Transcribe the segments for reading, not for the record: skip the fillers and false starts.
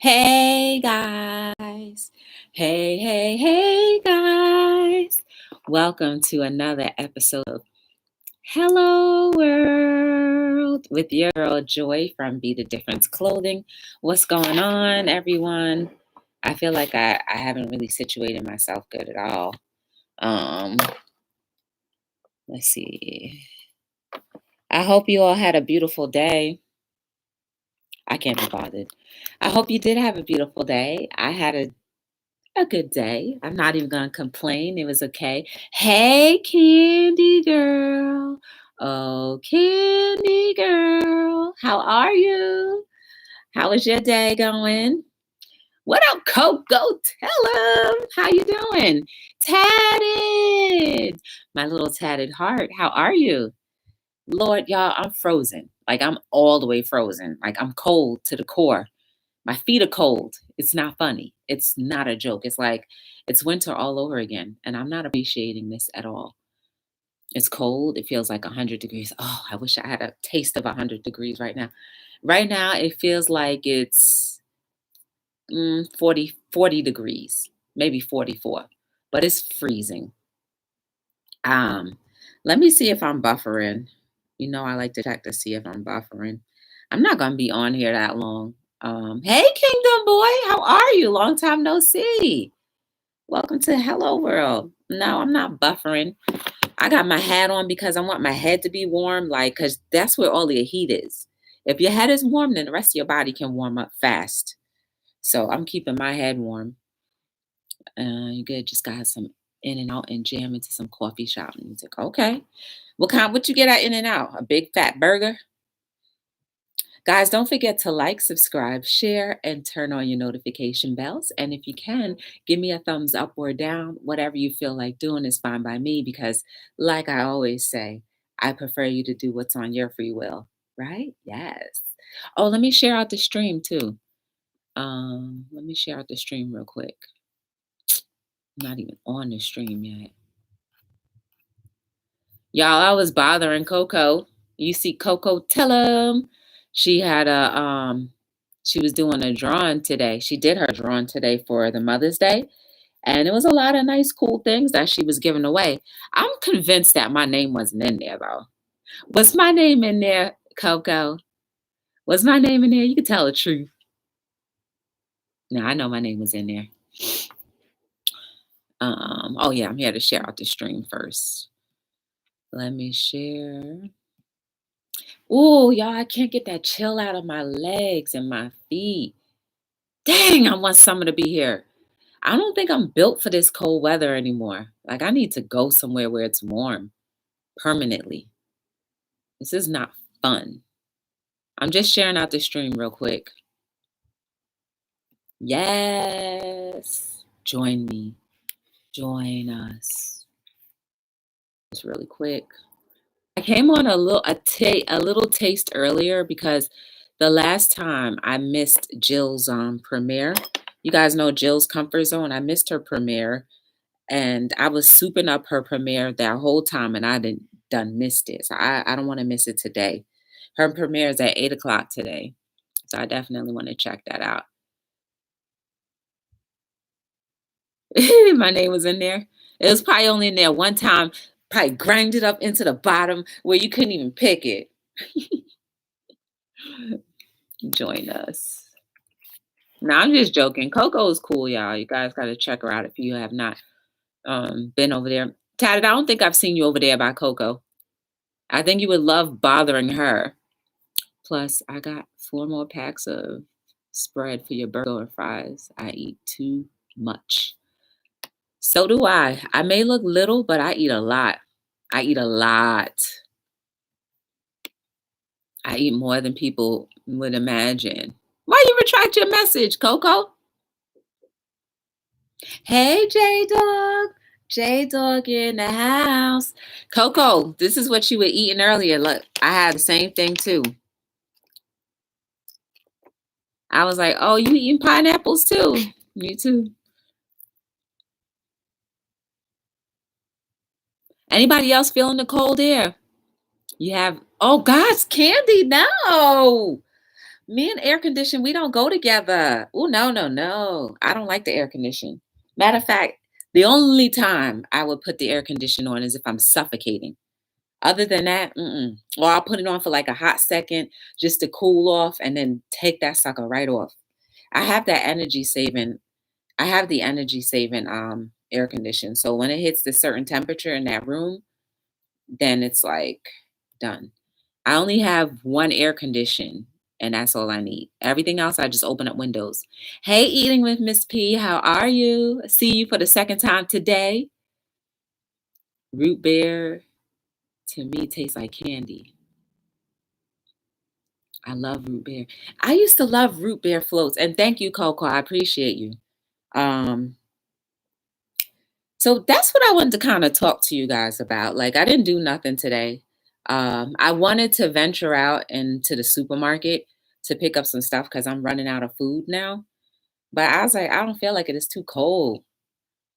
Hey guys. Hey guys. Welcome to another episode of Hello World with your girl Joy from Be the Difference Clothing. What's going on, everyone? I feel like I haven't really situated myself good at all. Let's see. I hope you all had a beautiful day. I can't be bothered. I hope you did have a beautiful day. I had a good day. I'm not even going to complain. It was okay. Hey, Candy girl. Oh, Candy girl. How are you? How is your day going? What up, Coco? Tell him. How you doing? Tatted. My little tatted heart. How are you? Lord, y'all, I'm frozen. Like, I'm all the way frozen. Like, I'm cold to the core. My feet are cold. It's not funny. It's not a joke. It's like it's winter all over again, and I'm not appreciating this at all. It's cold. It feels like 100 degrees. Oh, I wish I had a taste of 100 degrees right now. Right now, it feels like it's 40 degrees, maybe 44, but it's freezing. Um, Let me see if I'm buffering. You know, I like to check to see if I'm buffering. I'm not going to be on here that long. Hey, Kingdom Boy, how are you? Long time no see. Welcome to Hello World. No, I'm not buffering. I got my hat on because I want my head to be warm, like, because that's where all your heat is. If your head is warm, then the rest of your body can warm up fast. So I'm keeping my head warm. You good? Just got some In and Out and jam into some coffee shop music. Okay. What you get at In and Out? A big fat burger? Guys, don't forget to like, subscribe, share, and turn on your notification bells. And if you can, give me a thumbs up or down. Whatever you feel like doing is fine by me because, like I always say, I prefer you to do what's on your free will, right? Yes. Oh, let me share out the stream too. Let me share out the stream real quick. I'm not even on the stream yet. Y'all, I was bothering Coco. You see Coco, tell him. She had she was doing a drawing today. She did her drawing today for the Mother's Day. And it was a lot of nice, cool things that she was giving away. I'm convinced that my name wasn't in there, though. Was my name in there, Coco? Was my name in there? You can tell the truth. No, I know my name was in there. Oh, yeah, I'm here to share out the stream first. Let me share. Oh, y'all, I can't get that chill out of my legs and my feet. Dang, I want summer to be here. I don't think I'm built for this cold weather anymore. Like, I need to go somewhere where it's warm permanently. This is not fun. I'm just sharing out the stream real quick. Yes. Join me. Join us. Just really quick. I came on a little taste earlier because the last time I missed Jill's premiere. You guys know Jill's Comfort Zone. I missed her premiere, and I was souping up her premiere that whole time, and I done missed it. So I don't want to miss it today. Her premiere is at 8 o'clock today, so I definitely want to check that out. My name was in there. It was probably only in there one time. Probably grinded up into the bottom where you couldn't even pick it. Join us. No, I'm just joking. Coco is cool, y'all. You guys got to check her out if you have not been over there. Tatted, I don't think I've seen you over there by Coco. I think you would love bothering her. Plus, I got 4 more packs of spread for your burger and fries. I eat too much. So do I. I may look little, but I eat a lot. I eat a lot. I eat more than people would imagine. Why you retract your message, Coco? Hey, J-Dog. J-Dog in the house. Coco, this is what you were eating earlier. Look, I had the same thing too. I was like, oh, you eating pineapples too? Me too. Anybody else feeling the cold air? You have, oh gosh, Candy, no. Me and air condition, we don't go together. Oh, no, no, no. I don't like the air condition. Matter of fact, the only time I would put the air condition on is if I'm suffocating. Other than that, mm-mm. Or I'll put it on for like a hot second just to cool off and then take that sucker right off. I have that energy saving. I have the energy saving air condition. So when it hits the certain temperature in that room, then it's like done. I only have one air condition and that's all I need. Everything else I just open up windows. Hey, eating with Miss P, how are you? See you for the second time today. Root beer to me tastes like candy. I love root beer. I used to love root beer floats, and thank you, Coco. I appreciate you. Um, so that's what I wanted to kind of talk to you guys about. Like, I didn't do nothing today. I wanted to venture out into the supermarket to pick up some stuff because I'm running out of food now. But I was like, I don't feel like it is too cold.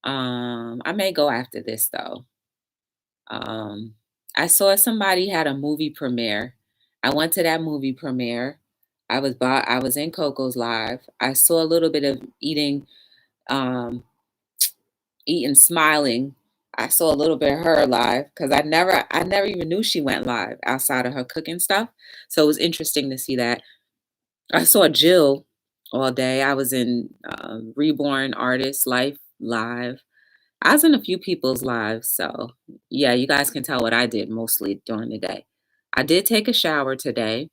I may go after this though. Um, I saw somebody had a movie premiere. I went to that movie premiere. I was in Coco's live. I saw a little bit of um eating smiling. I saw a little bit of her live because I never even knew she went live outside of her cooking stuff. So it was interesting to see that. I saw Jill all day. I was in Reborn Artist Life live. I was in a few people's lives, so yeah, you guys can tell what I did mostly during the day. I did take a shower today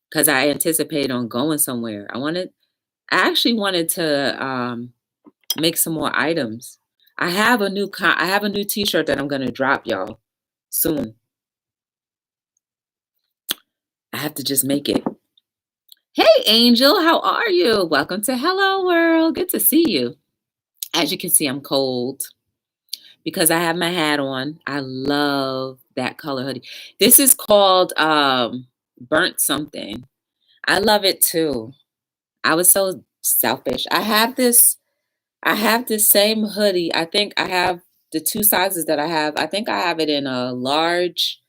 because I anticipated on going somewhere. I actually wanted to make some more items. I have a new t-shirt that I'm gonna drop y'all soon. I have to just make it. Hey Angel, how are you? Welcome to Hello World. Good to see you. As you can see, I'm cold because I have my hat on. I love that color hoodie. This is called burnt something. I love it too. I was so selfish. I have this same hoodie. I think I have the two sizes that I have. I think I have it in a large.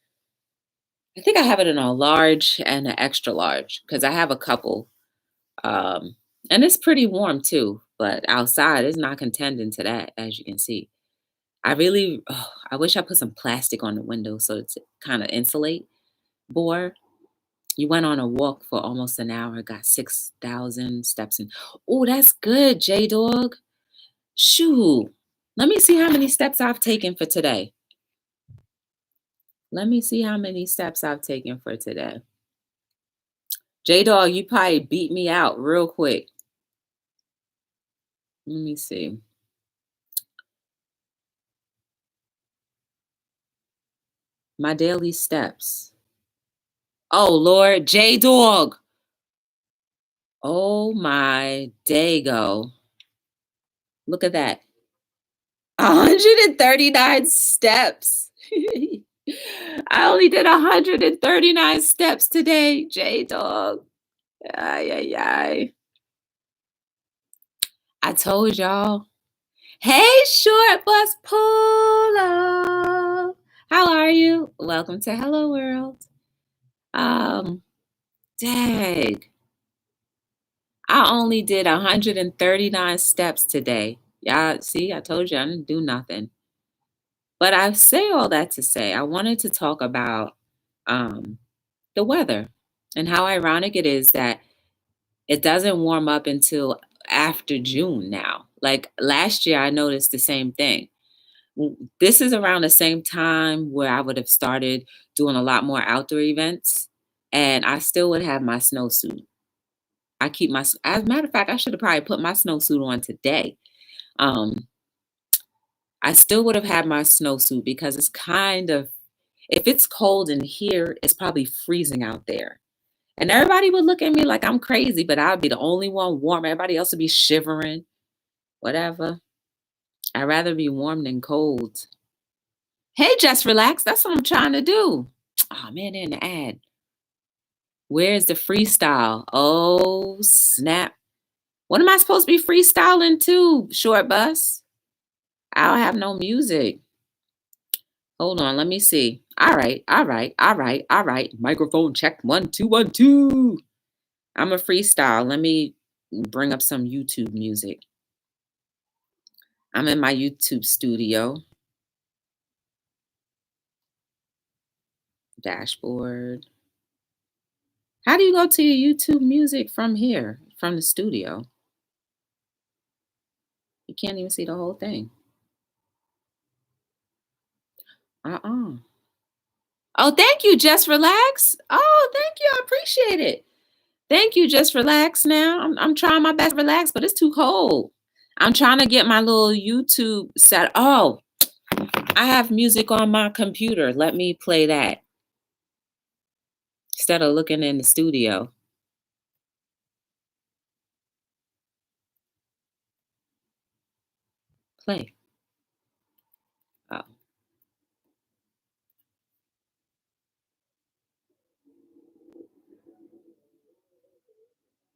I think I have it in a large and an extra large because I have a couple. Um, and it's pretty warm too, but outside it's not contending to that, as you can see. I wish I put some plastic on the window so it's kind of insulate more. You went on a walk for almost an hour, got 6,000 steps in. Oh, that's good, J Dog. Shoo. Let me see how many steps I've taken for today. Let me see how many steps I've taken for today. J Dog, you probably beat me out real quick. Let me see. My daily steps. Oh, Lord, J Dog. Oh, my dago. Look at that. 139 steps. I only did 139 steps today, J Dog. Ay, ay, ay. I told y'all. Hey, short bus pull up. How are you? Welcome to Hello World. Um, Dag. I only did 139 steps today. Y'all see, I told you I didn't do nothing. But I say all that to say I wanted to talk about um the weather and how ironic it is that it doesn't warm up until after June now. Like last year I noticed the same thing. This is around the same time where I would have started doing a lot more outdoor events, and I still would have my snowsuit. As a matter of fact, I should have probably put my snowsuit on today. Um, I still would have had my snowsuit because it's kind of, if it's cold in here, it's probably freezing out there. And everybody would look at me like I'm crazy, but I'd be the only one warm. Everybody else would be shivering, whatever. I'd rather be warm than cold. Hey, just relax. That's what I'm trying to do. Oh man, they're in the ad. Where's the freestyle? Oh, snap. What am I supposed to be freestyling to, short bus? I don't have no music. Hold on, let me see. All right, all right, all right, all right. Microphone check. 1, 2, 1, 2. I'm a freestyle. Let me bring up some YouTube music. I'm in my YouTube studio. Dashboard. How do you go to your YouTube music from here, from the studio? You can't even see the whole thing. Oh, thank you, Just Relax. Oh, thank you. I appreciate it. Thank you, Just Relax now. I'm trying my best to relax, but it's too cold. I'm trying to get my little YouTube set. Oh, I have music on my computer. Let me play that instead of looking in the studio. Play. Oh.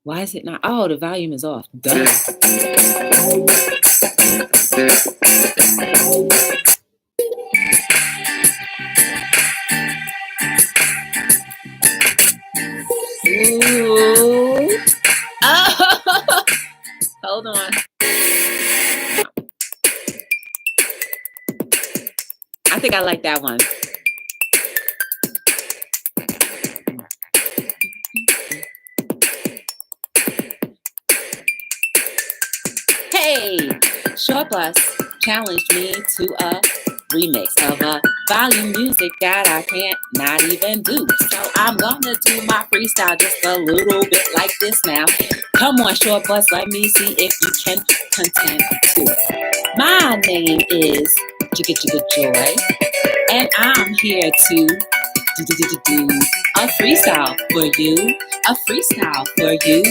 Why is it not? Oh, the volume is off. Duh. Ooh. Oh. Hold on. I think I like that one. Hey, Short Bus challenged me to a remix of a volume music that I can't not even do. So I'm gonna do my freestyle just a little bit like this now. Come on, Short Bus, let me see if you can contend to. My name is Jigga Jigga Joy, and I'm here to do a freestyle for you. A freestyle for you.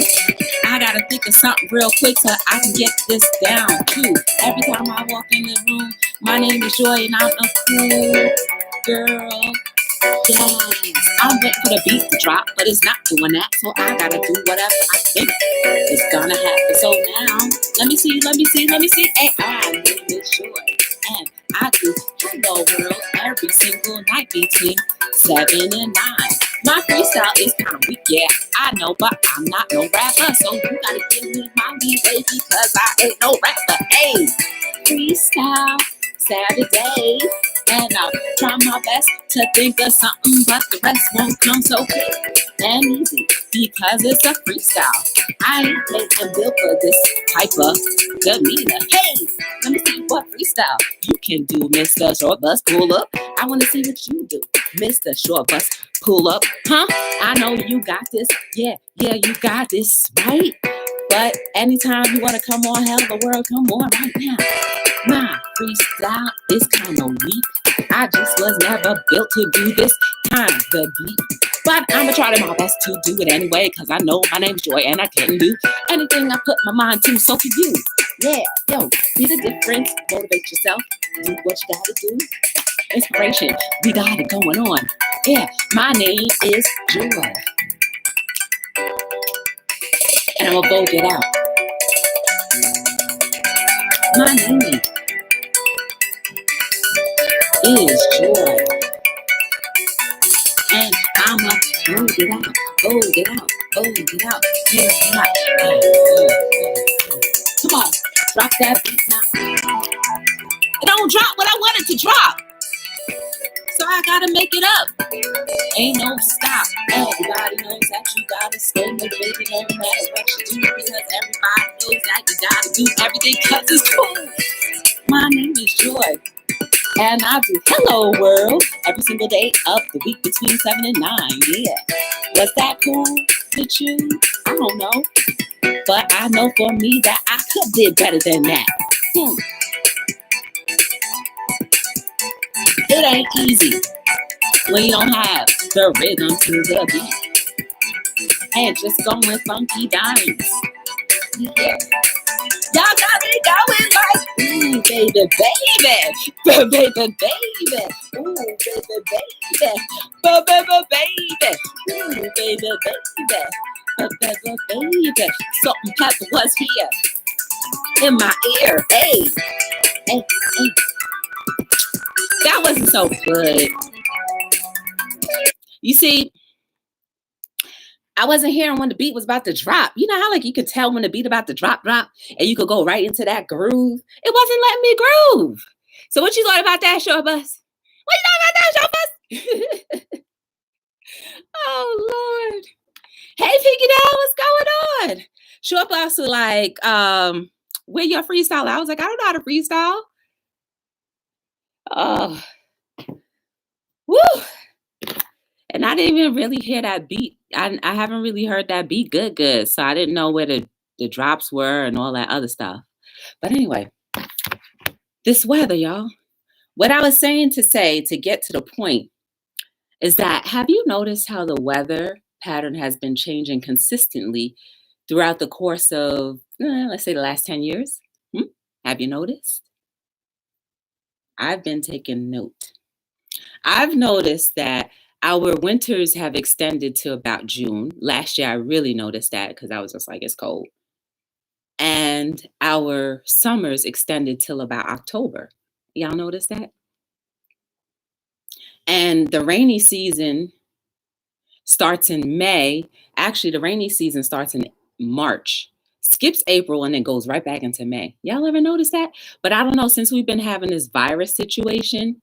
I gotta think of something real quick so I can get this down too. Every time I walk in the room, my name is Joy and I'm a cool girl. Yes, I'm waiting for the beat to drop, but it's not doing that, so I gotta do whatever I think is gonna happen. So now, let me see. Hey, my name is Joy, and I do Hello World every single night between 7 and 9. My freestyle is kind of weak, yeah, I know, but I'm not no rapper, so you gotta give me my leeway because I ain't no rapper. Hey, freestyle Saturday, and I'll try my best to think of something, but the rest won't come so quick and easy because it's a freestyle. I ain't making built for this type of demeanor. Hey, let me see what freestyle you can do, Mr. Short Bus. Pull up. I want to see what you do, Mr. Short Bus. Pull up, huh? I know you got this. Yeah, you got this, right? But anytime you want to come on, hell the world, come on right now. My freestyle is kind of weak. I just was never built to do this kind of deep. But I'ma try my best to do it anyway, cause I know my name's Joy and I can do anything I put my mind to. So can you. Yeah, yo, be the difference. Motivate yourself. Do what you gotta do. Inspiration, we got it going on. Yeah, my name is Joy. And I'm gonna go get out. My name is Joy. And I'ma hold it out, hold it out, hold it out, hold it out. Come on, drop that beat now. It don't drop what I want it to drop. So I gotta make it up. Ain't no stop. Everybody knows that you gotta stay motivated no matter what you do, because everybody knows that you gotta do everything cause it's cool. My name is Joy. And I do Hello World every single day of the week between 7 and 9. Yeah. Was that cool with you? I don't know. But I know for me that I could did better than that. It ain't easy when you don't have the rhythm to the beat. And just going funky dimes. Yeah. Y'all got me going like, ooh, baby, baby, baby, baby, ooh, baby, baby, baby, ooh, baby, baby, something pepper was here in my ear. Hey, hey, hey, that wasn't so good. You see, I wasn't hearing when the beat was about to drop. You know how like you could tell when the beat about to drop, and you could go right into that groove? It wasn't letting me groove. So what you thought about that, Short Bus? What you thought about that, Short Bus? Oh Lord. Hey Pinky Doll, what's going on? Short Bus was like, where your freestyle? I was like, I don't know how to freestyle. Oh, woo. And I didn't even really hear that beat. I haven't really heard that beat good. So I didn't know where the drops were and all that other stuff. But anyway, this weather, y'all. What I was saying to say to get to the point is that have you noticed how the weather pattern has been changing consistently throughout the course of, let's say, the last 10 years? Have you noticed? I've been taking note. I've noticed that our winters have extended to about June. Last year, I really noticed that because I was just like, it's cold. And our summers extended till about October. Y'all notice that? And the rainy season starts in May. Actually, the rainy season starts in March, skips April, and then goes right back into May. Y'all ever notice that? But I don't know, since we've been having this virus situation,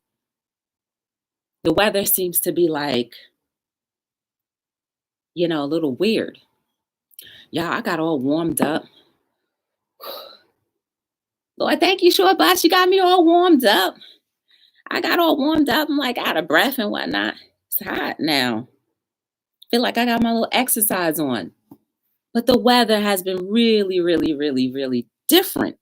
the weather seems to be like, a little weird. Y'all, I got all warmed up. Lord, thank you, Short Bus. You got me all warmed up. I got all warmed up. I'm like out of breath and whatnot. It's hot now. Feel like I got my little exercise on. But the weather has been really, really, really, really different.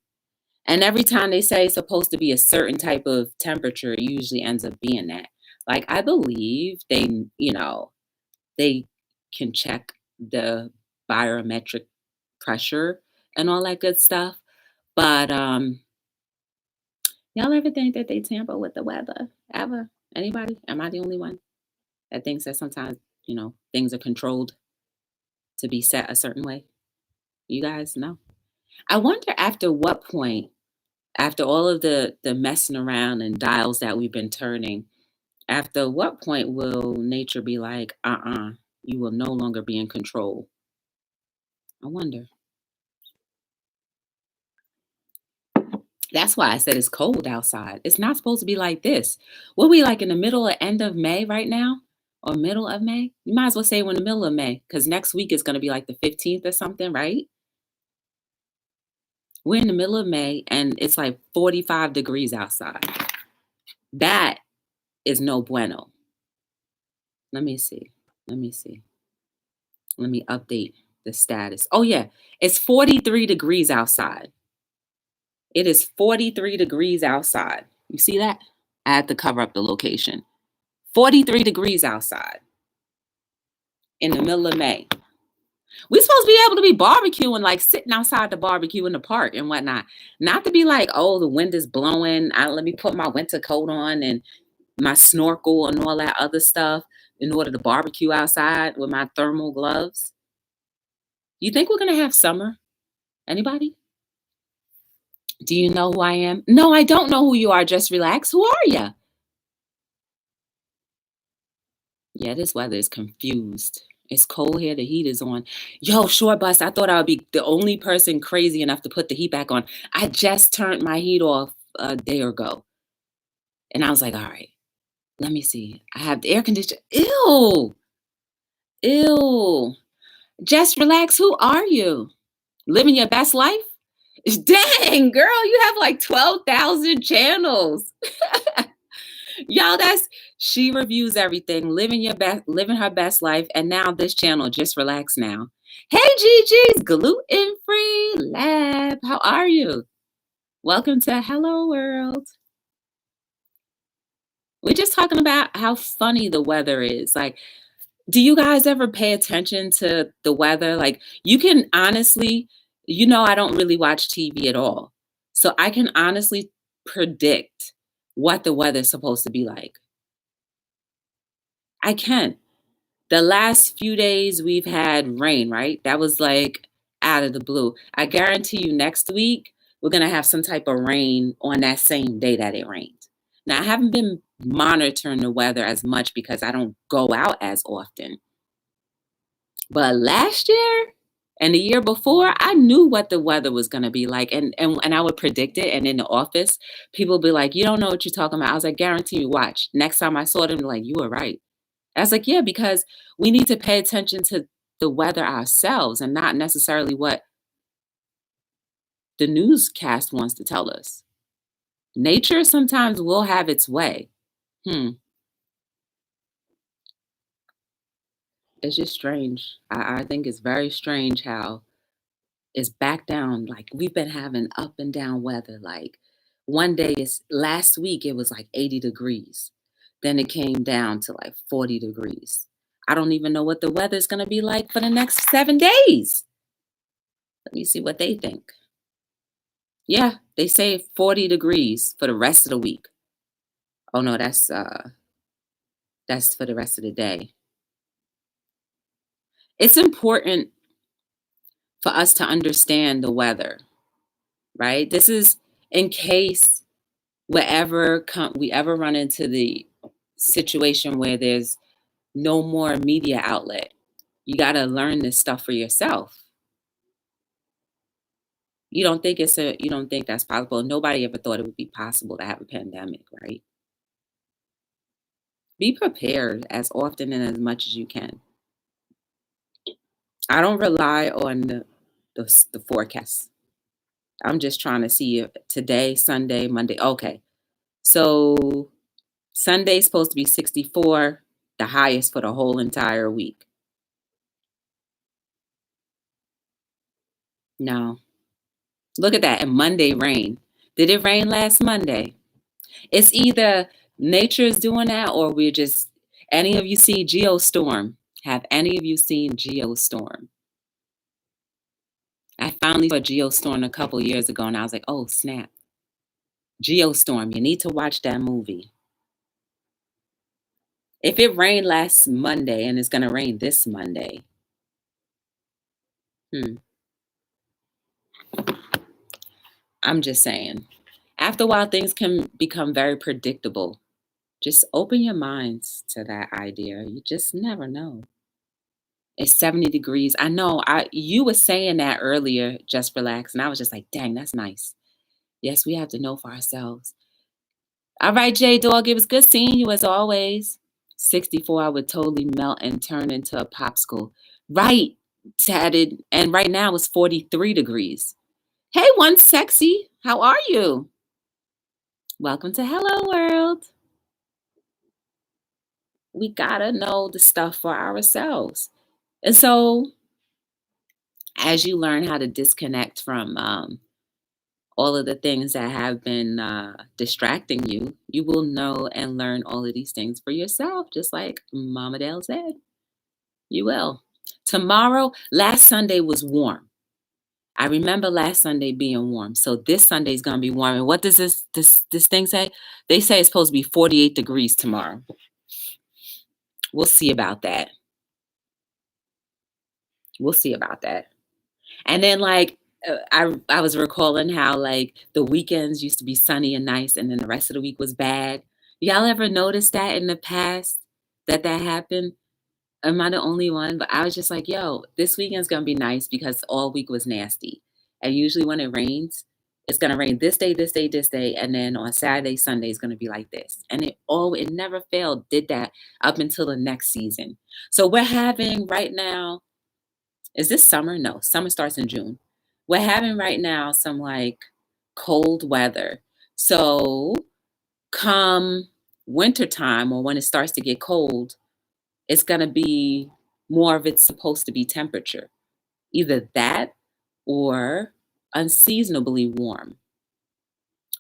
And every time they say it's supposed to be a certain type of temperature, it usually ends up being that. Like, I believe they can check the barometric pressure and all that good stuff. But y'all ever think that they tamper with the weather? Ever? Anybody? Am I the only one that thinks that sometimes, things are controlled to be set a certain way? You guys know? I wonder after what point, after all of the messing around and dials that we've been turning, after what point will nature be like, you will no longer be in control? I wonder. That's why I said it's cold outside. It's not supposed to be like this. What we like in the middle or end of May right now? Or middle of May? You might as well say we're in the middle of May, because next week is going to be like the 15th or something, right? We're in the middle of May and it's like 45 degrees outside. That is no bueno. Let me see. Let me update the status. Oh, yeah. It's 43 degrees outside. It is 43 degrees outside. You see that? I had to cover up the location. 43 degrees outside in the middle of May. We're supposed to be able to be barbecuing, like sitting outside the barbecue in the park and whatnot. Not to be like, oh, the wind is blowing. Let me put my winter coat on and my snorkel and all that other stuff in order to barbecue outside with my thermal gloves. You think we're going to have summer? Anybody? Do you know who I am? No, I don't know who you are. Just relax. Who are you? Yeah, this weather is confused. It's cold here. The heat is on. Yo, Short Bus, I thought I would be the only person crazy enough to put the heat back on. I just turned my heat off a day ago. And I was like, all right, let me see. I have the air conditioner. Ew. Ew. Just relax. Who are you? Living your best life? Dang, girl, you have like 12,000 channels. Y'all, she reviews everything, living her best life. And now this channel, Just Relax Now. Hey, Gigi's gluten-free lab. How are you? Welcome to Hello World. We're just talking about how funny the weather is. Like, do you guys ever pay attention to the weather? Like, you can honestly, I don't really watch TV at all. So I can honestly predict what the weather's supposed to be like. I can. The last few days we've had rain, right? That was like out of the blue. I guarantee you next week, we're going to have some type of rain on that same day that it rained. Now, I haven't been monitoring the weather as much because I don't go out as often. But last year and the year before, I knew what the weather was going to be like. And I would predict it. And in the office, people would be like, you don't know what you're talking about. I was like, guarantee you, watch. Next time I saw them, like, you were right. I was like, yeah, because we need to pay attention to the weather ourselves and not necessarily what the newscast wants to tell us. Nature sometimes will have its way. It's just strange. I think it's very strange how it's back down. Like we've been having up and down weather. Like one day is last week it was like 80 degrees. Then it came down to like 40 degrees. I don't even know what the weather's gonna be like for the next 7 days. Let me see what they think. Yeah, they say 40 degrees for the rest of the week. Oh no, that's for the rest of the day. It's important for us to understand the weather, right? This is in case we ever run into the situation where there's no more media outlet. You got to learn this stuff for yourself. You don't think that's possible. Nobody ever thought it would be possible to have a pandemic, right? Be prepared as often and as much as you can. I don't rely on the forecast. I'm just trying to see if today, Sunday, Monday. Okay. So Sunday's supposed to be 64, the highest for the whole entire week. No. Look at that. And Monday rain. Did it rain last Monday? It's either nature's doing that or we're just, any of you see Geostorm? Have any of you seen Geostorm? I finally saw Geostorm a couple years ago and I was like, oh, snap. Geostorm, you need to watch that movie. If it rained last Monday and it's going to rain this Monday, I'm just saying. After a while, things can become very predictable. Just open your minds to that idea. You just never know. It's 70 degrees. I know you were saying that earlier, just relax. And I was just like, dang, that's nice. Yes, we have to know for ourselves. All right, Jade Dog, it was good seeing you as always. 64, I would totally melt and turn into a popsicle. Right, tatted. And right now it's 43 degrees. Hey, one sexy. How are you? Welcome to Hello World. We gotta know the stuff for ourselves. And so, as you learn how to disconnect from all of the things that have been distracting you, you will know and learn all of these things for yourself, just like Mama Dale said. You will. Tomorrow, last Sunday was warm. I remember last Sunday being warm. So this Sunday is gonna be warm. And what does this thing say? They say it's supposed to be 48 degrees tomorrow. We'll see about that. We'll see about that. And then like I was recalling how like the weekends used to be sunny and nice, and then the rest of the week was bad. Y'all ever noticed that in the past that happened? Am I the only one? But I was just like, yo, this weekend's gonna be nice because all week was nasty. And usually when it rains, it's gonna rain this day, this day, this day, and then on Saturday, Sunday is gonna be like this. And it never failed, did that up until the next season. So we're having right now, is this summer? No, summer starts in June. We're having right now some like cold weather. So come wintertime or when it starts to get cold, it's going to be more of it's supposed to be temperature. Either that or unseasonably warm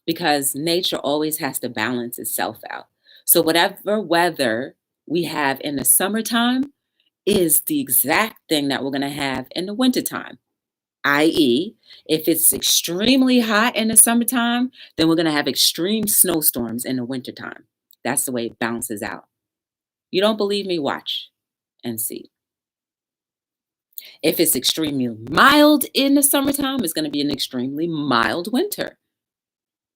because nature always has to balance itself out. So whatever weather we have in the summertime is the exact thing that we're going to have in the wintertime. I.e., if it's extremely hot in the summertime, then we're going to have extreme snowstorms in the wintertime. That's the way it balances out. You don't believe me? Watch and see. If it's extremely mild in the summertime, it's going to be an extremely mild winter.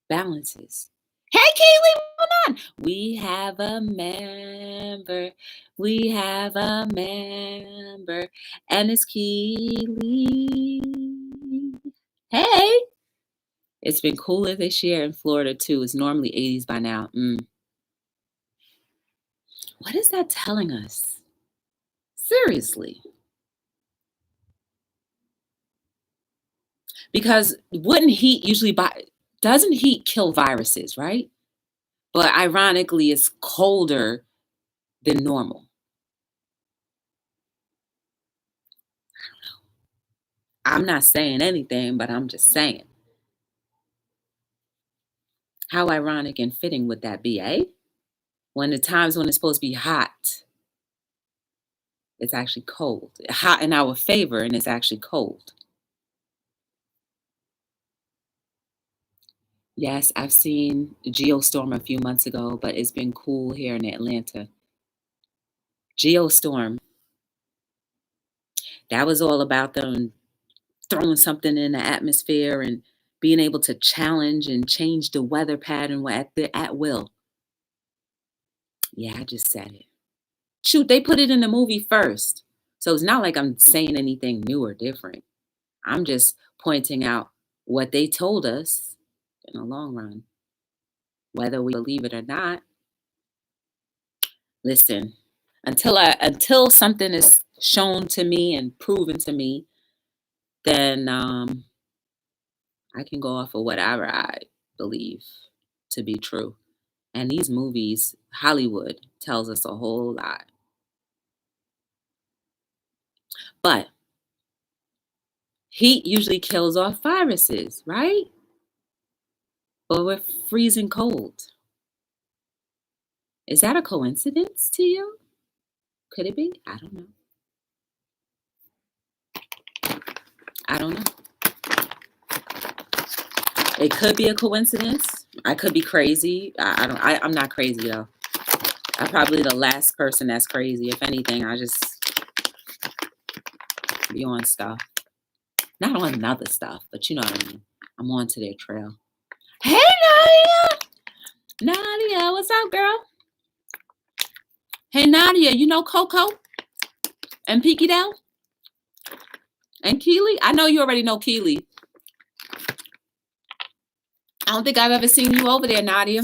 Balances. Hey, Kaylee, on. We have a member. We have a member. And it's Keely. Hey. It's been cooler this year in Florida, too. It's normally 80s by now. What is that telling us? Seriously. Because wouldn't heat usually doesn't heat kill viruses, right? But ironically, it's colder than normal. I'm not saying anything, but I'm just saying. How ironic and fitting would that be, eh? When the times when it's supposed to be hot, it's actually cold. Hot in our favor, and it's actually cold. Yes, I've seen Geostorm a few months ago, but it's been cool here in Atlanta. Geostorm. That was all about them throwing something in the atmosphere and being able to challenge and change the weather pattern at will. Yeah, I just said it. Shoot, they put it in the movie first. So it's not like I'm saying anything new or different. I'm just pointing out what they told us in the long run. Whether we believe it or not. Listen, until something is shown to me and proven to me, then I can go off of whatever I believe to be true. And these movies, Hollywood tells us a whole lot. But heat usually kills off viruses, right? But we're freezing cold. Is that a coincidence to you? Could it be? I don't know. I don't know. It could be a coincidence. I could be crazy. I'm not crazy though. I'm probably the last person that's crazy. If anything, I just be on stuff. Not on other stuff, but you know what I mean. I'm on to their trail. Hey, Nadia! Nadia, what's up, girl? Hey, Nadia, you know Coco and Peaky Dell and Keely? I know you already know Keely. I don't think I've ever seen you over there, Nadia.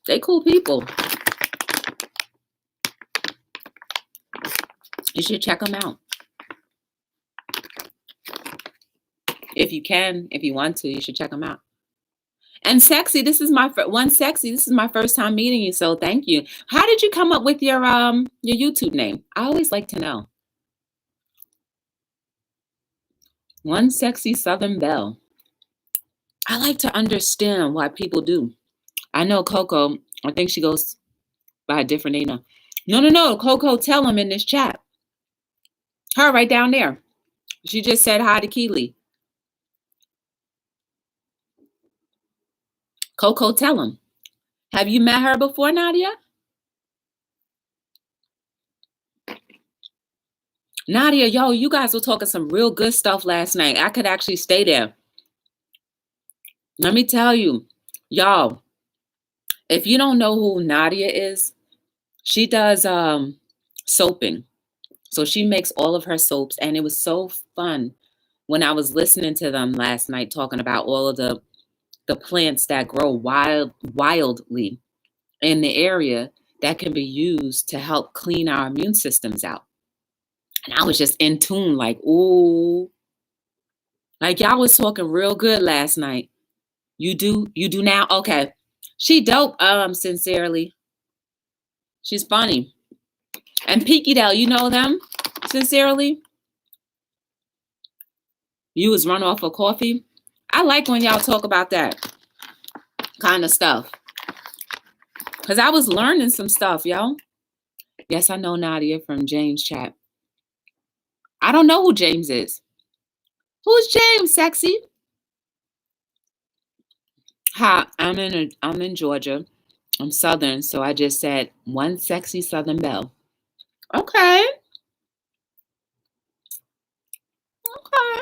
They cool people. You should check them out. If you can, if you want to, you should check them out. And Sexy, this is my Sexy. This is my first time meeting you, so thank you. How did you come up with your YouTube name? I always like to know. One Sexy Southern Belle. I like to understand why people do. I know Coco. I think she goes by a different name now. No. Coco, tell them in this chat. Her right down there. She just said hi to Keely. Coco, tell them. Have you met her before, Nadia? Nadia, yo, you guys were talking some real good stuff last night. I could actually stay there. Let me tell you, y'all, if you don't know who Nadia is, she does soaping. So she makes all of her soaps, and it was so fun when I was listening to them last night talking about all of the plants that grow wildly in the area that can be used to help clean our immune systems out. And I was just in tune, like, ooh, like y'all was talking real good last night. You do now? Okay. She dope, sincerely. She's funny. And Peaky Dell, you know them? Sincerely? You was run off of coffee? I like when y'all talk about that kind of stuff. Because I was learning some stuff, yo. Yes, I know Nadia from James' chat. I don't know who James is. Who's James, Sexy? Hi, I'm in Georgia. I'm Southern, so I just said one Sexy Southern Belle. Okay. Okay.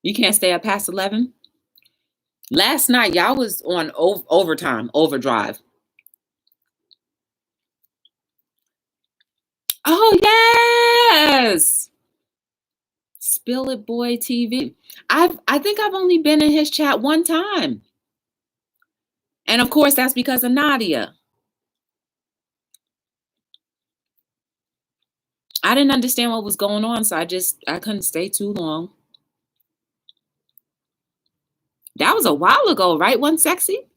You can't stay up past 11? Last night, y'all was on overdrive. Oh, yes. Spill It Boy TV. I think I've only been in his chat one time. And of course, that's because of Nadia. I didn't understand what was going on, so I couldn't stay too long. That was a while ago, right? Wasn't sexy?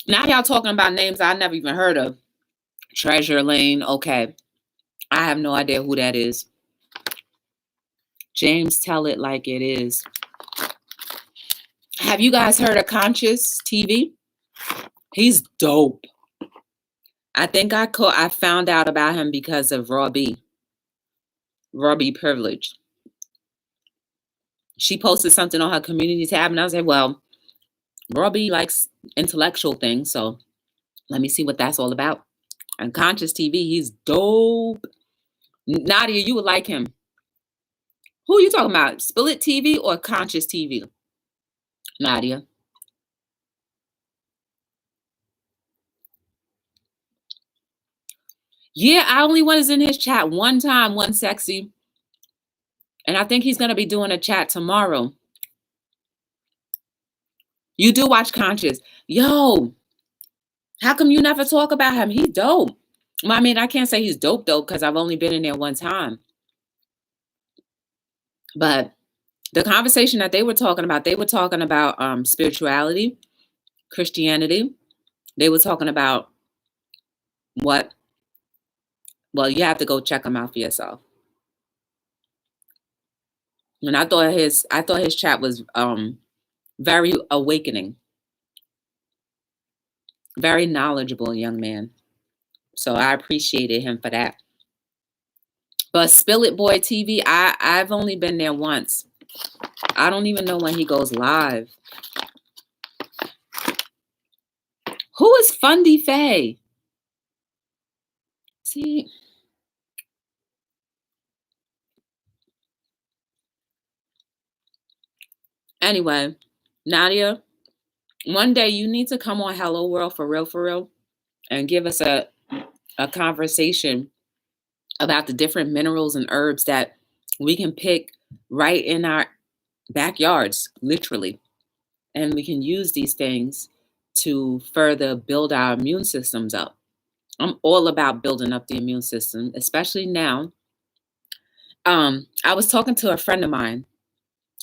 Now y'all talking about names I never even heard of. Treasure Lane. Okay. I have no idea who that is. James, tell it like it is. Have you guys heard of Conscious TV? He's dope. I think I found out about him because of Robbie Privilege. She posted something on her community tab, and I was like, well, Robbie likes intellectual things, so let me see what that's all about. And Conscious TV, he's dope. Nadia, you would like him. Who are you talking about? Spill It TV or Conscious TV? Nadia. Yeah, I only was in his chat one time, one sexy. And I think he's going to be doing a chat tomorrow. You do watch Conscious. Yo, how come you never talk about him? He's dope. Well, I mean, I can't say he's dope, though, because I've only been in there one time. But the conversation that they were talking about spirituality, Christianity. They were talking about what? Well, you have to go check them out for yourself. And I thought his chat was very awakening, very knowledgeable young man. So I appreciated him for that. But Spill It Boy TV, I've only been there once. I don't even know when he goes live. Who is Fundy Faye? See. Anyway, Nadia, one day you need to come on Hello World for real, and give us a conversation about the different minerals and herbs that we can pick right in our backyards, literally. And we can use these things to further build our immune systems up. I'm all about building up the immune system, especially now. I was talking to a friend of mine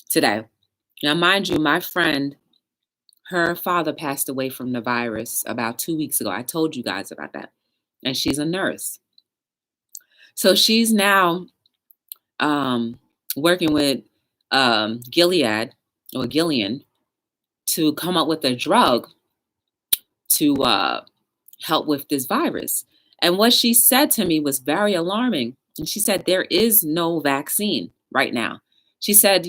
today. Now, mind you, my friend, her father passed away from the virus about 2 weeks ago. I told you guys about that. And she's a nurse. So she's now working with Gilead or Gilean to come up with a drug to help with this virus. And what she said to me was very alarming. And she said, there is no vaccine right now. She said,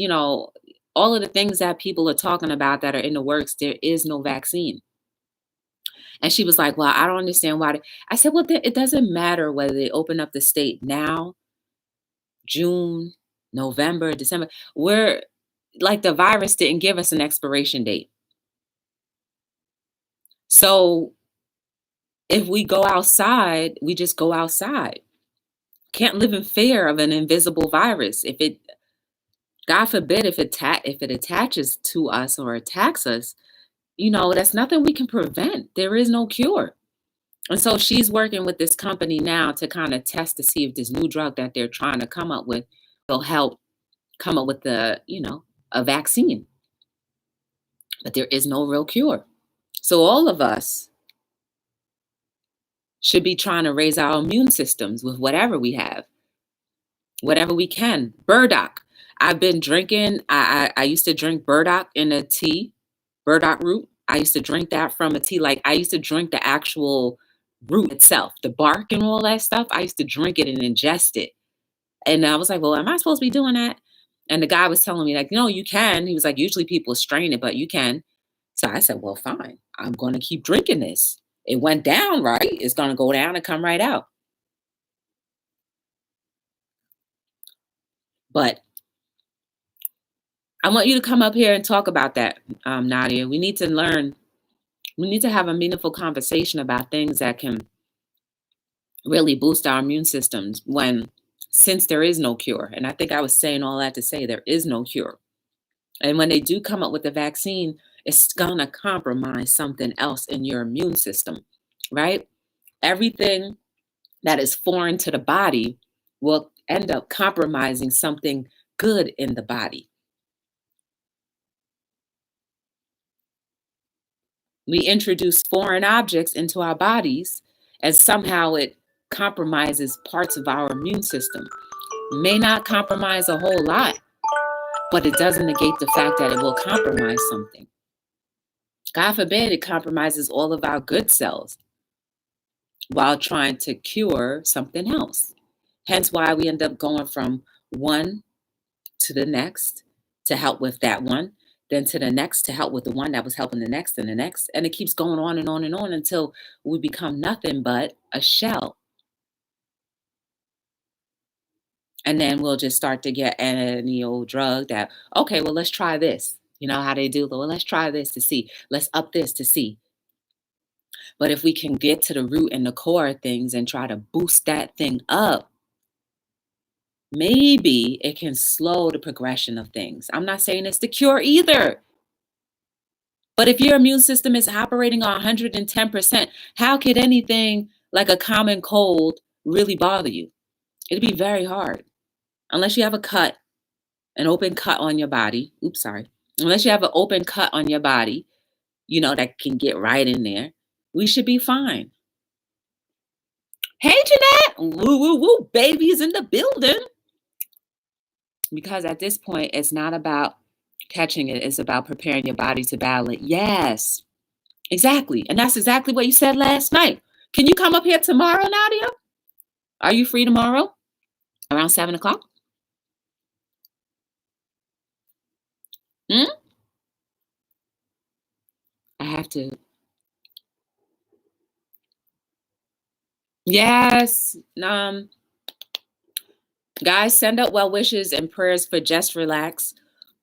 all of the things that people are talking about that are in the works, there is no vaccine. And she was like, well, I don't understand why. I said, well, it doesn't matter whether they open up the state now, June, November, December. We're like, the virus didn't give us an expiration date. So if we go outside, we just go outside. Can't live in fear of an invisible virus. If it, God forbid, if it attaches to us or attacks us, that's nothing we can prevent. There is no cure. And so she's working with this company now to kind of test to see if this new drug that they're trying to come up with will help come up with a vaccine. But there is no real cure. So all of us should be trying to raise our immune systems with whatever we have, whatever we can. Burdock. I've been drinking. I used to drink burdock in a tea, burdock root. I used to drink that from a tea. Like, I used to drink the actual root itself, the bark and all that stuff. I used to drink it and ingest it. And I was like, well, am I supposed to be doing that? And the guy was telling me, like, you can. He was like, usually people strain it, but you can. So I said, well, fine. I'm going to keep drinking this. It went down, right? It's going to go down and come right out. But I want you to come up here and talk about that, Nadia. We need to learn. We need to have a meaningful conversation about things that can really boost our immune systems since there is no cure. And I think I was saying all that to say there is no cure. And when they do come up with the vaccine, it's going to compromise something else in your immune system, right? Everything that is foreign to the body will end up compromising something good in the body. We introduce foreign objects into our bodies, and somehow it compromises parts of our immune system. May not compromise a whole lot, but it doesn't negate the fact that it will compromise something. God forbid it compromises all of our good cells while trying to cure something else. Hence why we end up going from one to the next to help with that one, then to the next to help with the one that was helping the next and the next. And it keeps going on and on and on until we become nothing but a shell. And then we'll just start to get any old drug that, okay, well, let's try this. You know how they do, well, let's try this to see. Let's up this to see. But if we can get to the root and the core of things and try to boost that thing up, maybe it can slow the progression of things. I'm not saying it's the cure either. But if your immune system is operating on 110%, how could anything like a common cold really bother you? It'd be very hard. Unless you have an open cut on your body. Oops, sorry. Unless you have an open cut on your body, that can get right in there. We should be fine. Hey, Jeanette. Woo, woo, woo. Baby's in the building. Because at this point, it's not about catching it. It's about preparing your body to battle it. Yes, exactly. And that's exactly what you said last night. Can you come up here tomorrow, Nadia? Are you free tomorrow? Around 7 o'clock? I have to. Yes. Guys, send up well wishes and prayers for Just Relax.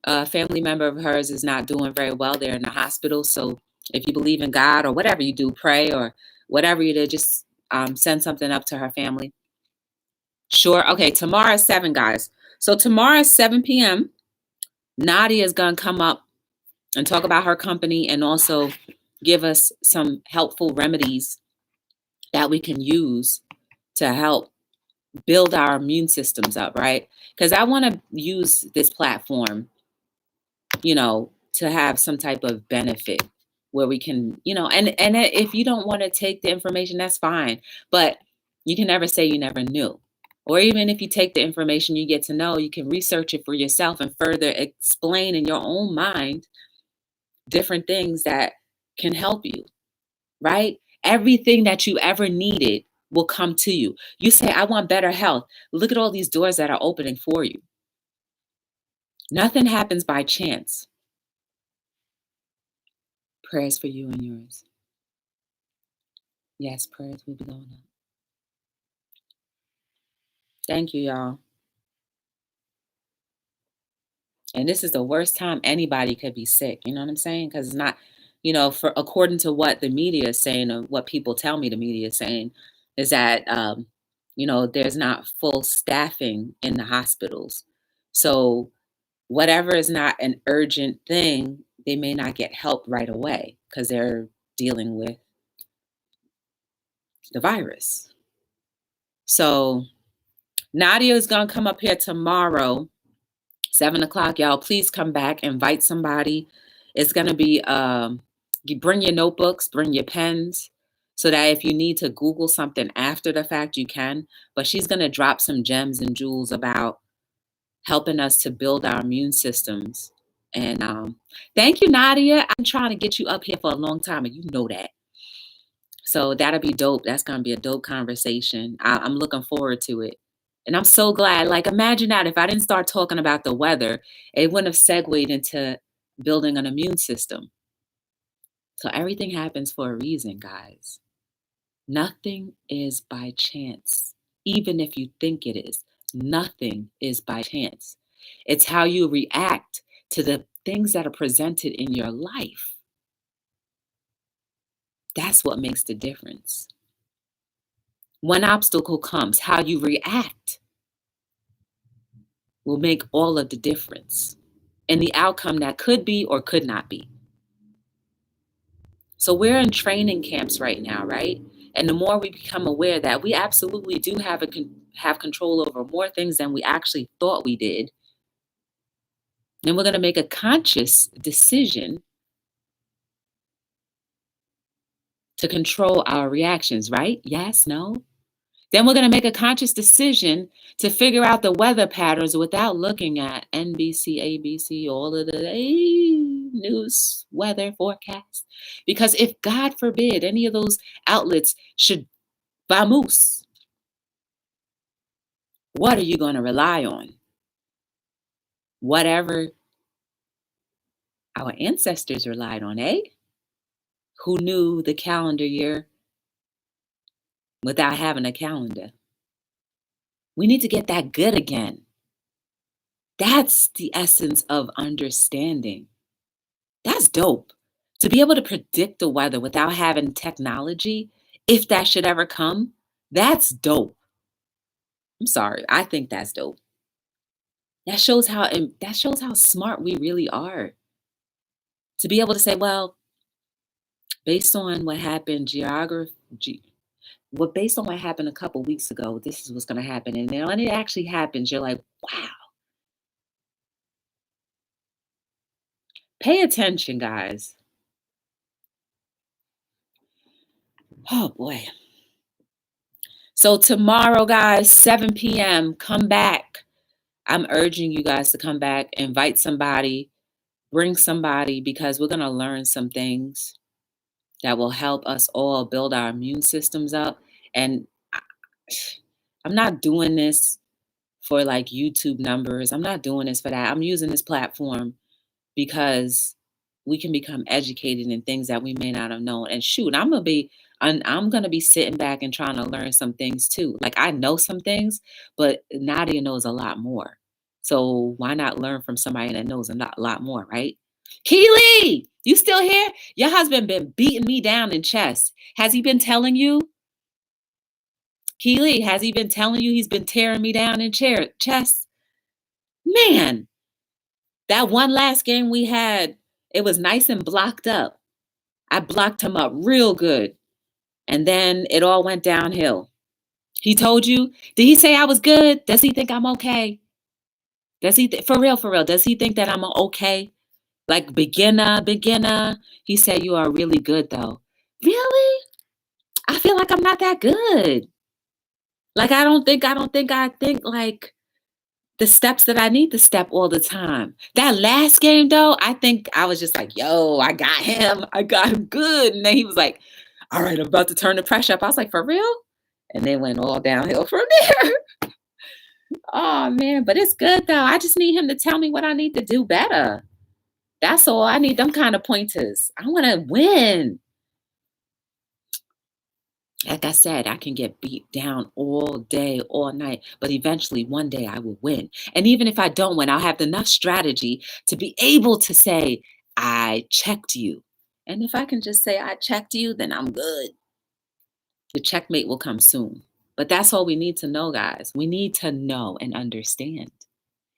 A family member of hers is not doing very well. They're in the hospital. So if you believe in God or whatever you do, pray or whatever you do, just send something up to her family. Sure. Okay. Tomorrow at 7, guys. So tomorrow at 7 p.m., Nadia is going to come up and talk about her company and also give us some helpful remedies that we can use to help build our immune systems up, right? Because I want to use this platform, to have some type of benefit where we can, and if you don't want to take the information, that's fine. But you can never say you never knew. Or even if you take the information you get to know, you can research it for yourself and further explain in your own mind different things that can help you, right? Everything that you ever needed will come to you. You say, I want better health. Look at all these doors that are opening for you. Nothing happens by chance. Prayers for you and yours. Yes, prayers will be going up. Thank you, y'all. And this is the worst time anybody could be sick. You know what I'm saying? Because it's not, for according to what the media is saying or what people tell me the media is saying, is that there's not full staffing in the hospitals. So whatever is not an urgent thing, they may not get help right away because they're dealing with the virus. So Nadia is going to come up here tomorrow, 7 o'clock. Y'all, please come back, invite somebody. It's going to be, you bring your notebooks, bring your pens, so that if you need to Google something after the fact, you can. But she's going to drop some gems and jewels about helping us to build our immune systems. And thank you, Nadia. I'm trying to get you up here for a long time, and you know that. So that'll be dope. That's going to be a dope conversation. I'm looking forward to it. And I'm so glad. Like, imagine that if I didn't start talking about the weather, it wouldn't have segued into building an immune system. So everything happens for a reason, guys. Nothing is by chance. Even if you think it is, nothing is by chance. It's how you react to the things that are presented in your life. That's what makes the difference. When obstacle comes, how you react will make all of the difference in the outcome that could be or could not be. So we're in training camps right now, right? And the more we become aware that we absolutely do have control over more things than we actually thought we did, then we're going to make a conscious decision to control our reactions, right? Yes, no? Then we're going to make a conscious decision to figure out the weather patterns without looking at NBC, ABC, all of the news weather forecasts. Because if, God forbid, any of those outlets should vamoose, what are you going to rely on? Whatever our ancestors relied on, eh? Who knew the calendar year without having a calendar? We need to get that good again. That's the essence of understanding. That's dope. To be able to predict the weather without having technology, if that should ever come, that's dope. I'm sorry. I think that's dope. That shows how smart we really are. To be able to say, well, based on what happened based on what happened a couple weeks ago, this is what's going to happen. And then when it actually happens, you're like, wow. Pay attention, guys. Oh boy. So tomorrow, guys, 7 p.m., come back. I'm urging you guys to come back, invite somebody, bring somebody, because we're going to learn some things that will help us all build our immune systems up. And I'm not doing this for like YouTube numbers. I'm not doing this for that. I'm using this platform because we can become educated in things that we may not have known. And shoot, I'm gonna be sitting back and trying to learn some things too. Like I know some things, but Nadia knows a lot more. So why not learn from somebody that knows a lot more, right? Keely, you still here? Your husband been beating me down in chess. Has he been telling you? Keely, has he been telling you he's been tearing me down in chess? Man, that one last game we had, it was nice and blocked up. I blocked him up real good. And then it all went downhill. He told you? Did he say I was good? Does he think I'm okay? Does he, for real, does he think that I'm okay? Like beginner? He said you are really good though. Really? I feel like I'm not that good. Like I think like the steps that I need to step all the time. That last game though, I think I was just like, yo, I got him good. And then he was like, all right, I'm about to turn the pressure up. I was like, for real? And then went all downhill from there. Oh man, but it's good though. I just need him to tell me what I need to do better. That's all. I need them kind of pointers. I want to win. Like I said, I can get beat down all day, all night, but eventually one day I will win. And even if I don't win, I'll have enough strategy to be able to say, I checked you. And if I can just say I checked you, then I'm good. The checkmate will come soon. But that's all we need to know, guys. We need to know and understand.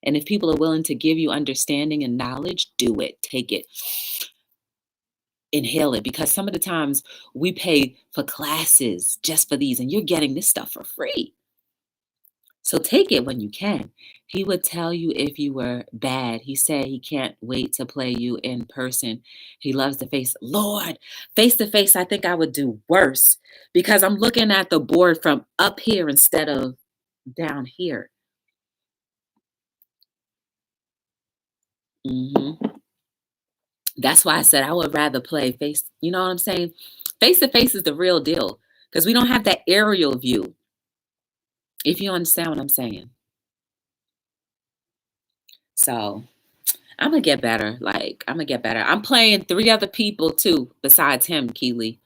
And if people are willing to give you understanding and knowledge, do it. Take it. Inhale it, because some of the times we pay for classes just for these, and you're getting this stuff for free. So take it when you can. He would tell you if you were bad. He said he can't wait to play you in person. He loves the face. Lord, face to face, I think I would do worse because I'm looking at the board from up here instead of down here. That's why I said I would rather play face. You know what I'm saying? Face to face is the real deal because we don't have that aerial view. If you understand what I'm saying. So I'm gonna get better. I'm gonna get better. I'm playing 3 other people too, besides him, Keely.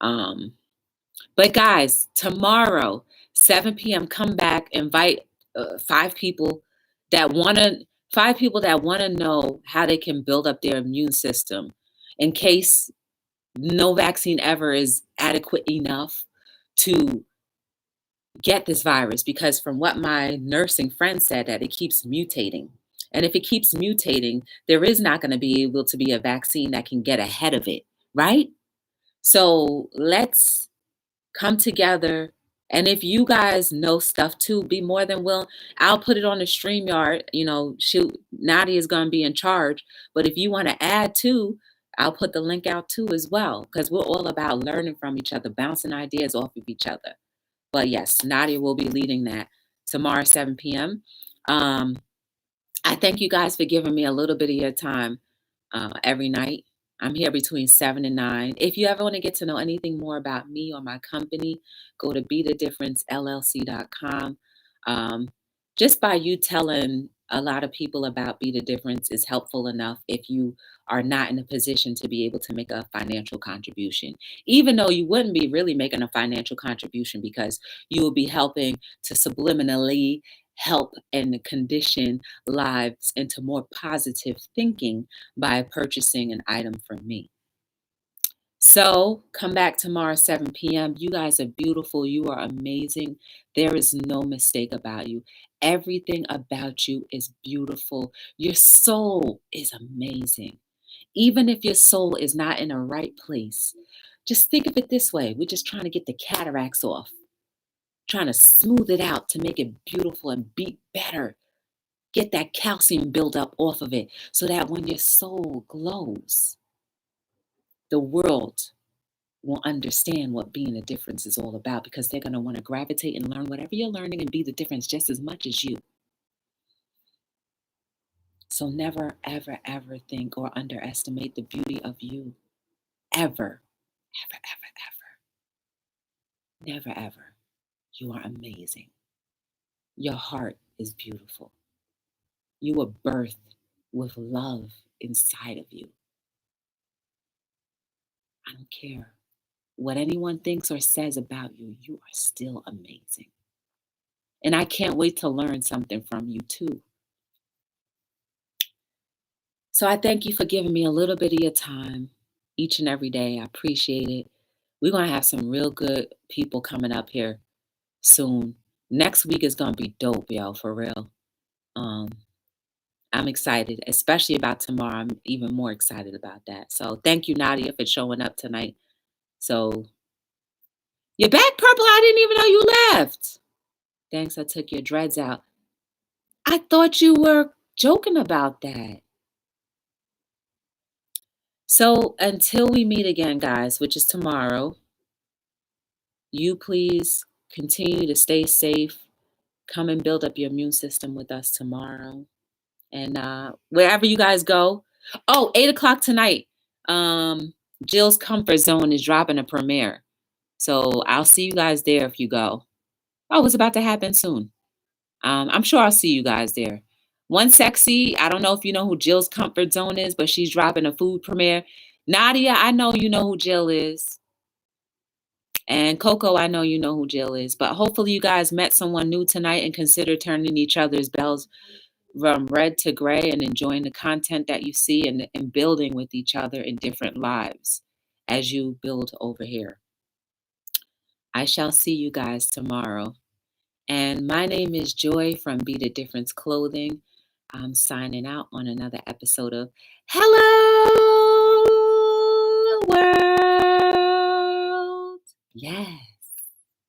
But guys, tomorrow, 7 p.m., come back, invite 5 people, 5 people that want to know how they can build up their immune system in case no vaccine ever is adequate enough to get this virus, because from what my nursing friend said, that it keeps mutating. And if it keeps mutating, there is not going to be able to be a vaccine that can get ahead of it, right? So let's come together. And if you guys know stuff too, be more than willing. I'll put it on the StreamYard. Shoot, Nadia is going to be in charge. But if you want to add too, I'll put the link out too as well, because we're all about learning from each other, bouncing ideas off of each other. But yes, Nadia will be leading that tomorrow, 7 p.m. I thank you guys for giving me a little bit of your time every night. I'm here between 7 and 9. If you ever want to get to know anything more about me or my company, go to BeTheDifferenceLLC.com. Just by you telling a lot of people about Be the Difference is helpful enough if you are not in a position to be able to make a financial contribution, even though you wouldn't be really making a financial contribution, because you will be helping to subliminally help and condition lives into more positive thinking by purchasing an item from me. So come back tomorrow, 7 p.m. You guys are beautiful. You are amazing. There is no mistake about you. Everything about you is beautiful. Your soul is amazing. Even if your soul is not in a right place, just think of it this way. We're just trying to get the cataracts off, trying to smooth it out to make it beautiful and beat better. Get that calcium buildup off of it so that when your soul glows, the world will understand what being a difference is all about, because they're going to want to gravitate and learn whatever you're learning and be the difference just as much as you. So never, ever, ever think or underestimate the beauty of you. Ever, ever, ever, ever. Never, ever. You are amazing. Your heart is beautiful. You were birthed with love inside of you. I don't care what anyone thinks or says about you. You are still amazing. And I can't wait to learn something from you too. So I thank you for giving me a little bit of your time each and every day. I appreciate it. We're going to have some real good people coming up here soon. Next week is going to be dope, y'all, for real. I'm excited, especially about tomorrow. I'm even more excited about that. So thank you, Nadia, for showing up tonight. So you're back, Purple. I didn't even know you left. Thanks, I took your dreads out. I thought you were joking about that. So until we meet again, guys, which is tomorrow, you please continue to stay safe. Come and build up your immune system with us tomorrow. And wherever you guys go. 8 o'clock tonight. Jill's Comfort Zone is dropping a premiere. So I'll see you guys there if you go. It's about to happen soon. I'm sure I'll see you guys there. One Sexy, I don't know if you know who Jill's Comfort Zone is, but she's dropping a food premiere. Nadia, I know you know who Jill is. And Coco, I know you know who Jill is. But hopefully you guys met someone new tonight and consider turning each other's bells from red to gray and enjoying the content that you see and building with each other in different lives as you build over here. I shall see you guys tomorrow. And my name is Joy from Be the Difference Clothing. I'm signing out on another episode of Hello World. Yeah.